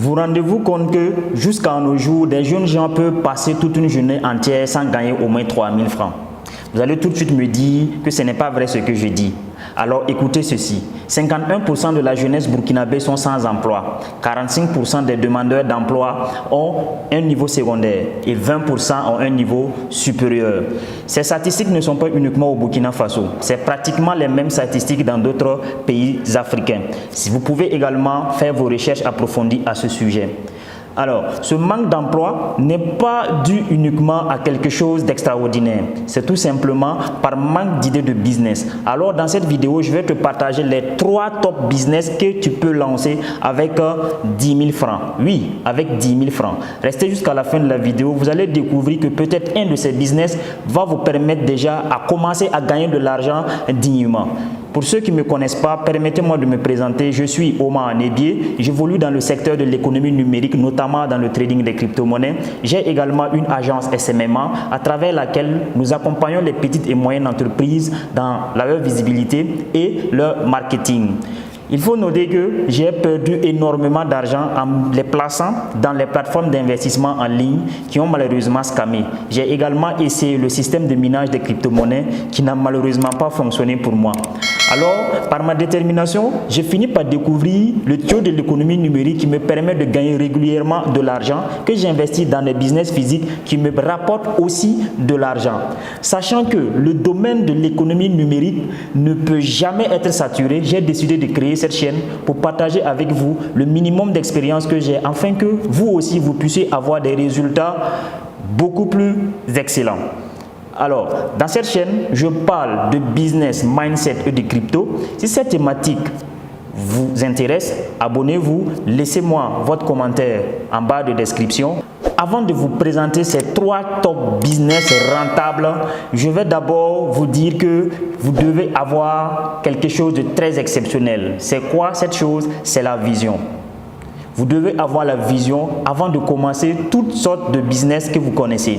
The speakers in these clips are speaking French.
Vous rendez-vous compte que jusqu'à nos jours, des jeunes gens peuvent passer toute une journée entière sans gagner au moins 3 000 francs. Vous allez tout de suite me dire que ce n'est pas vrai ce que je dis. Alors écoutez ceci, 51% de la jeunesse burkinabé sont sans emploi, 45% des demandeurs d'emploi ont un niveau secondaire et 20% ont un niveau supérieur. Ces statistiques ne sont pas uniquement au Burkina Faso, c'est pratiquement les mêmes statistiques dans d'autres pays africains. Si vous pouvez également faire vos recherches approfondies à ce sujet. Alors, ce manque d'emploi n'est pas dû uniquement à quelque chose d'extraordinaire. C'est tout simplement par manque d'idées de business. Alors, dans cette vidéo, je vais te partager les 3 top business que tu peux lancer avec 10 000 francs. Oui, avec 10 000 francs. Restez jusqu'à la fin de la vidéo. Vous allez découvrir que peut-être un de ces business va vous permettre déjà à commencer à gagner de l'argent dignement. Pour ceux qui ne me connaissent pas, permettez-moi de me présenter. Je suis Omar Nebié. J'évolue dans le secteur de l'économie numérique, notamment dans le trading des crypto-monnaies. J'ai également une agence SMMA à travers laquelle nous accompagnons les petites et moyennes entreprises dans leur visibilité et leur marketing. Il faut noter que j'ai perdu énormément d'argent en les plaçant dans les plateformes d'investissement en ligne qui ont malheureusement scammé. J'ai également essayé le système de minage des crypto-monnaies qui n'a malheureusement pas fonctionné pour moi. Alors, par ma détermination, j'ai fini par découvrir le tuyau de l'économie numérique qui me permet de gagner régulièrement de l'argent que j'investis dans des business physiques qui me rapportent aussi de l'argent. Sachant que le domaine de l'économie numérique ne peut jamais être saturé, j'ai décidé de créer cette chaîne pour partager avec vous le minimum d'expérience que j'ai afin que vous aussi vous puissiez avoir des résultats beaucoup plus excellents. Alors, dans cette chaîne, je parle de business, mindset et de crypto. Si cette thématique vous intéresse, abonnez-vous, laissez-moi votre commentaire en bas de description. Avant de vous présenter ces 3 top business rentables, je vais d'abord vous dire que vous devez avoir quelque chose de très exceptionnel. C'est quoi cette chose? C'est la vision. Vous devez avoir la vision avant de commencer toutes sortes de business que vous connaissez.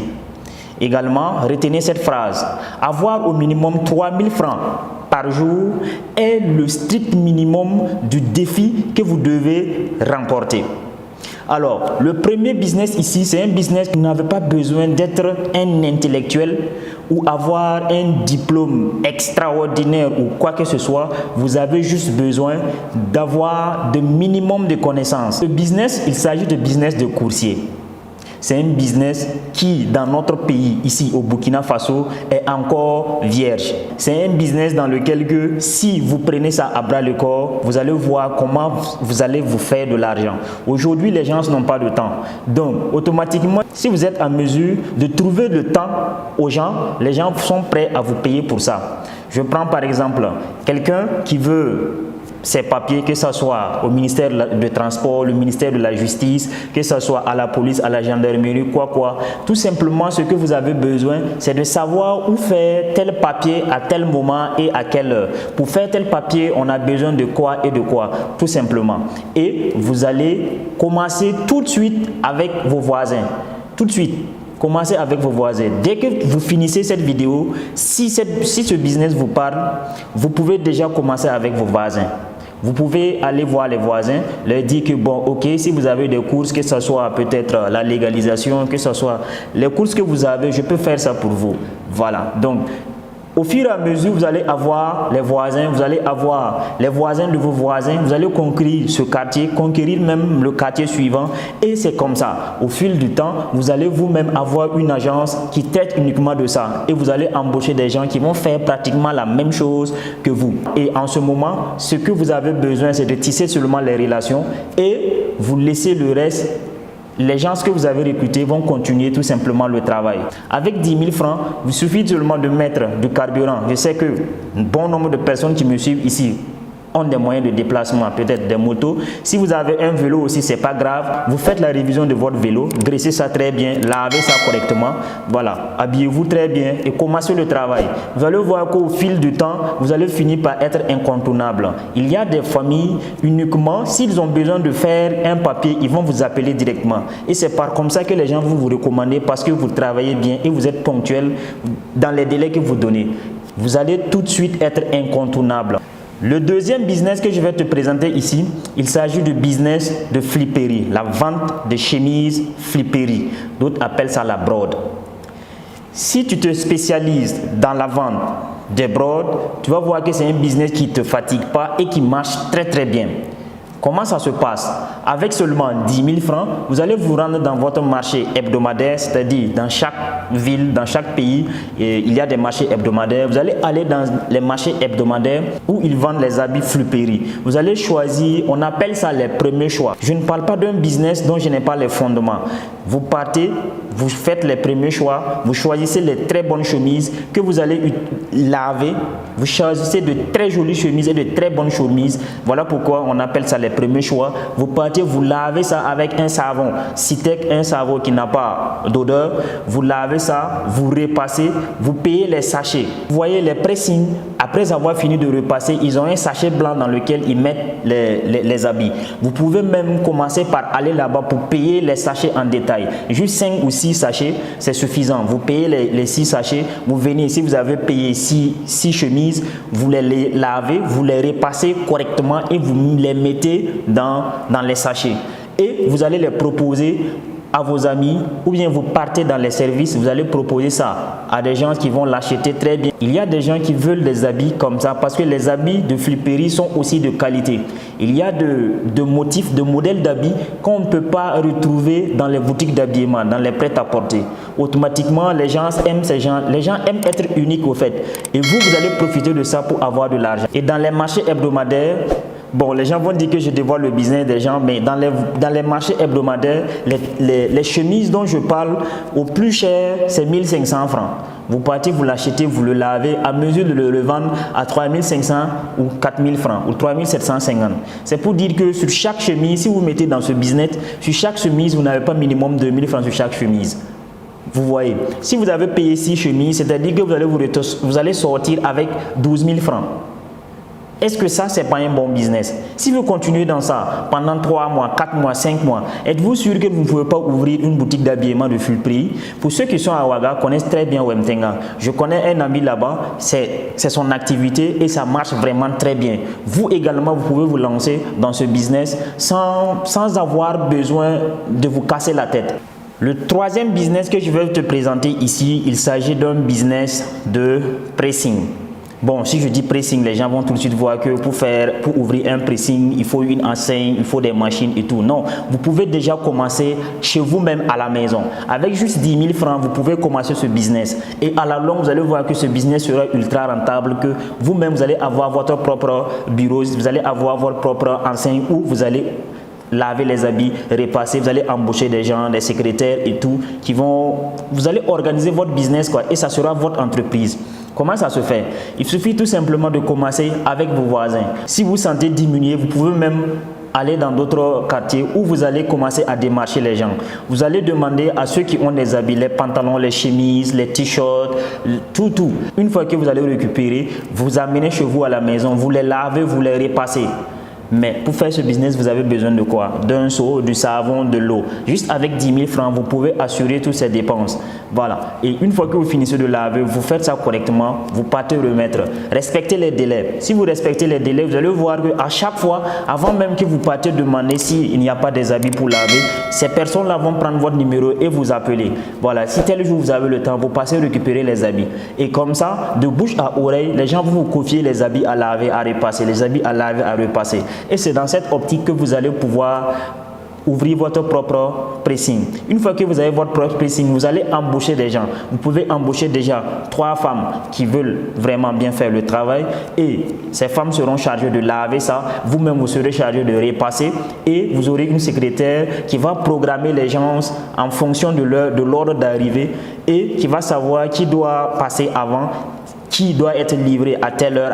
Également, retenez cette phrase. Avoir au minimum 3 000 francs par jour est le strict minimum du défi que vous devez remporter. Alors, le premier business ici, c'est un business qui n'avait pas besoin d'être un intellectuel ou avoir un diplôme extraordinaire ou quoi que ce soit. Vous avez juste besoin d'avoir de minimum de connaissances. Le business, il s'agit de business de coursier. C'est un business qui, dans notre pays, ici au Burkina Faso, est encore vierge. C'est un business dans lequel, si vous prenez ça à bras le corps, vous allez voir comment vous allez vous faire de l'argent. Aujourd'hui, les gens n'ont pas de temps. Donc, automatiquement, si vous êtes en mesure de trouver le temps aux gens, les gens sont prêts à vous payer pour ça. Je prends par exemple quelqu'un qui veut ces papiers, que ce soit au ministère de Transport, le ministère de la Justice, que ce soit à la police, à la gendarmerie, quoi. Tout simplement, ce que vous avez besoin, c'est de savoir où faire tel papier à tel moment et à quelle heure. Pour faire tel papier, on a besoin de quoi et de quoi, tout simplement. Et vous allez commencer tout de suite avec vos voisins. Tout de suite. Commencez avec vos voisins. Dès que vous finissez cette vidéo, si ce business vous parle, vous pouvez déjà commencer avec vos voisins. Vous pouvez aller voir les voisins, leur dire que bon, ok, si vous avez des courses, que ce soit peut-être la légalisation, que ce soit les courses que vous avez, je peux faire ça pour vous. Voilà. Donc, au fur et à mesure, vous allez avoir les voisins, vous allez avoir les voisins de vos voisins, vous allez conquérir ce quartier, conquérir même le quartier suivant et c'est comme ça. Au fil du temps, vous allez vous-même avoir une agence qui traite uniquement de ça et vous allez embaucher des gens qui vont faire pratiquement la même chose que vous. Et en ce moment, ce que vous avez besoin, c'est de tisser seulement les relations et vous laissez le reste. Les gens que vous avez recrutés vont continuer tout simplement le travail. Avec 10 000 francs, il suffit seulement de mettre du carburant. Je sais que un bon nombre de personnes qui me suivent ici ont des moyens de déplacement, peut-être des motos. Si vous avez un vélo aussi, c'est pas grave. Vous faites la révision de votre vélo, dressez ça très bien, lavez ça correctement. Voilà, habillez-vous très bien et commencez le travail. Vous allez voir qu'au fil du temps, vous allez finir par être incontournable. Il y a des familles, uniquement, s'ils ont besoin de faire un papier, ils vont vous appeler directement. Et c'est comme ça que les gens vont vous recommander parce que vous travaillez bien et vous êtes ponctuel dans les délais que vous donnez. Vous allez tout de suite être incontournable. Le deuxième business que je vais te présenter ici, il s'agit du business de flipperie, la vente de chemises flipperie. D'autres appellent ça la brode. Si tu te spécialises dans la vente des brodes, tu vas voir que c'est un business qui ne te fatigue pas et qui marche très très bien. Comment ça se passe? Avec seulement 10 000 francs, vous allez vous rendre dans votre marché hebdomadaire, c'est-à-dire dans chaque ville, dans chaque pays, il y a des marchés hebdomadaires. Vous allez aller dans les marchés hebdomadaires où ils vendent les habits flipperie. Vous allez choisir, on appelle ça les premiers choix. Je ne parle pas d'un business dont je n'ai pas les fondements. Vous partez, vous faites les premiers choix, vous choisissez les très bonnes chemises que vous allez laver. Vous choisissez de très jolies chemises et de très bonnes chemises. Voilà pourquoi on appelle ça les premiers choix. Vous partez, vous lavez ça avec un savon Citec, un savon qui n'a pas d'odeur. Vous lavez ça, vous repassez, vous payez les sachets. Vous voyez les pressings, après avoir fini de repasser, ils ont un sachet blanc dans lequel ils mettent les habits. Vous pouvez même commencer par aller là-bas pour payer les sachets en détail. Juste 5 ou 6 sachets, c'est suffisant. Vous payez les 6 sachets, vous venez ici, vous avez payé 6 chemises, vous les lavez, vous les repassez correctement et vous les mettez dans les sachets. Et vous allez les proposer à vos amis, ou bien vous partez dans les services, vous allez proposer ça à des gens qui vont l'acheter très bien. Il y a des gens qui veulent des habits comme ça parce que les habits de flipperie sont aussi de qualité. Il y a de motifs, de modèles d'habits qu'on ne peut pas retrouver dans les boutiques d'habillement, dans les prêt-à-porter. Automatiquement, les gens aiment être uniques au fait. Et vous allez profiter de ça pour avoir de l'argent. Et dans les marchés hebdomadaires, bon, les gens vont dire que je dévoile le business des gens, mais dans les marchés hebdomadaires, les chemises dont je parle, au plus cher, c'est 1500 francs. Vous partez, vous l'achetez, vous le lavez, à mesure de le revendre à 3500 ou 4000 francs ou 3750. C'est pour dire que sur chaque chemise, si vous mettez dans ce business, sur chaque chemise, vous n'avez pas minimum 2000 francs sur chaque chemise. Vous voyez, si vous avez payé 6 chemises, c'est-à-dire que vous allez sortir avec 12 000 francs. Est-ce que ça, c'est pas un bon business? Si vous continuez dans ça pendant 3 mois, 4 mois, 5 mois, êtes-vous sûr que vous ne pouvez pas ouvrir une boutique d'habillement de flipperie? Pour ceux qui sont à Ouaga, connaissent très bien Wemtenga. Je connais un ami là-bas, c'est son activité et ça marche vraiment très bien. Vous également, vous pouvez vous lancer dans ce business sans avoir besoin de vous casser la tête. Le troisième business que je vais te présenter ici, il s'agit d'un business de pressing. Bon, si je dis pressing, les gens vont tout de suite voir que pour ouvrir un pressing, il faut une enseigne, il faut des machines et tout. Non, vous pouvez déjà commencer chez vous-même à la maison. Avec juste 10 000 francs, vous pouvez commencer ce business. Et à la longue, vous allez voir que ce business sera ultra rentable, que vous-même, vous allez avoir votre propre bureau, vous allez avoir votre propre enseigne où vous allez laver les habits, repasser, vous allez embaucher des gens, des secrétaires et tout, vous allez organiser votre business quoi, et ça sera votre entreprise. Comment ça se fait? Il suffit tout simplement de commencer avec vos voisins. Si vous sentez diminuer, vous pouvez même aller dans d'autres quartiers où vous allez commencer à démarcher les gens. Vous allez demander à ceux qui ont des habits, les pantalons, les chemises, les t-shirts, tout. Une fois que vous allez récupérer, vous amenez chez vous à la maison, vous les lavez, vous les repassez. Mais pour faire ce business, vous avez besoin de quoi? D'un seau, du savon, de l'eau. Juste avec 10 000 francs, vous pouvez assurer toutes ces dépenses. Voilà. Et une fois que vous finissez de laver, vous faites ça correctement, vous partez remettre. Respectez les délais. Si vous respectez les délais, vous allez voir qu'à chaque fois, avant même que vous partiez demander s'il n'y a pas des habits pour laver, ces personnes-là vont prendre votre numéro et vous appeler. Voilà. Si tel jour vous avez le temps, vous passez récupérer les habits. Et comme ça, de bouche à oreille, les gens vont vous confier les habits à laver, à repasser, les habits à laver, à repasser. Et c'est dans cette optique que vous allez pouvoir ouvrir votre propre pressing. Une fois que vous avez votre propre pressing, vous allez embaucher des gens. Vous pouvez embaucher déjà 3 femmes qui veulent vraiment bien faire le travail et ces femmes seront chargées de laver ça. Vous-même, vous serez chargé de repasser et vous aurez une secrétaire qui va programmer les gens en fonction de l'ordre d'arrivée et qui va savoir qui doit passer avant, qui doit être livré à telle heure,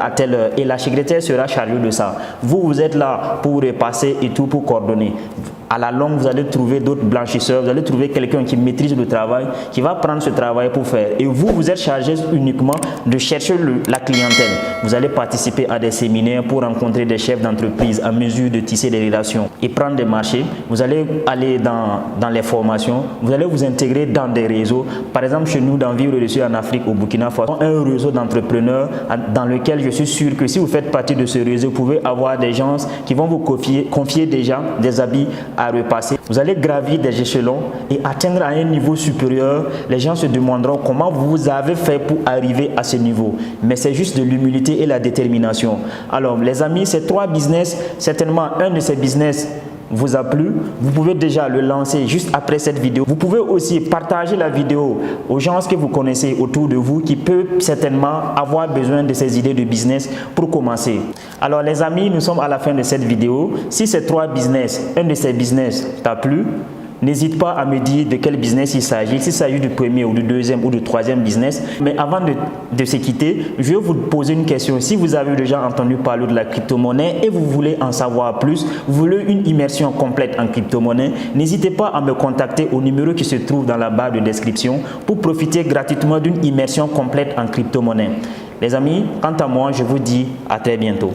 et la secrétaire sera chargée de ça. Vous êtes là pour repasser et tout, pour coordonner. À la longue, vous allez trouver d'autres blanchisseurs, vous allez trouver quelqu'un qui maîtrise le travail, qui va prendre ce travail pour faire. Et vous, vous êtes chargé uniquement de chercher la clientèle. Vous allez participer à des séminaires pour rencontrer des chefs d'entreprise en mesure de tisser des relations et prendre des marchés. Vous allez aller dans les formations, vous allez vous intégrer dans des réseaux. Par exemple, chez nous, dans Vivre Dessus en Afrique, au Burkina Faso, un réseau d'entrepreneurs dans lequel je suis sûr que si vous faites partie de ce réseau, vous pouvez avoir des gens qui vont vous confier déjà des habits à repasser. Vous allez gravir des échelons et atteindre à un niveau supérieur. Les gens se demanderont comment vous avez fait pour arriver à ce niveau. Mais c'est juste de l'humilité et la détermination. Alors les amis, ces 3 business, certainement un de ces business vous a plu, vous pouvez déjà le lancer juste après cette vidéo. Vous pouvez aussi partager la vidéo aux gens que vous connaissez autour de vous qui peuvent certainement avoir besoin de ces idées de business pour commencer. Alors les amis, nous sommes à la fin de cette vidéo. Si ces 3 business, un de ces business t'a plu, n'hésite pas à me dire de quel business il s'agit, s'il s'agit du premier ou du deuxième ou du troisième business. Mais avant de se quitter, je vais vous poser une question. Si vous avez déjà entendu parler de la crypto-monnaie et vous voulez en savoir plus, vous voulez une immersion complète en crypto-monnaie, n'hésitez pas à me contacter au numéro qui se trouve dans la barre de description pour profiter gratuitement d'une immersion complète en crypto-monnaie. Les amis, quant à moi, je vous dis à très bientôt.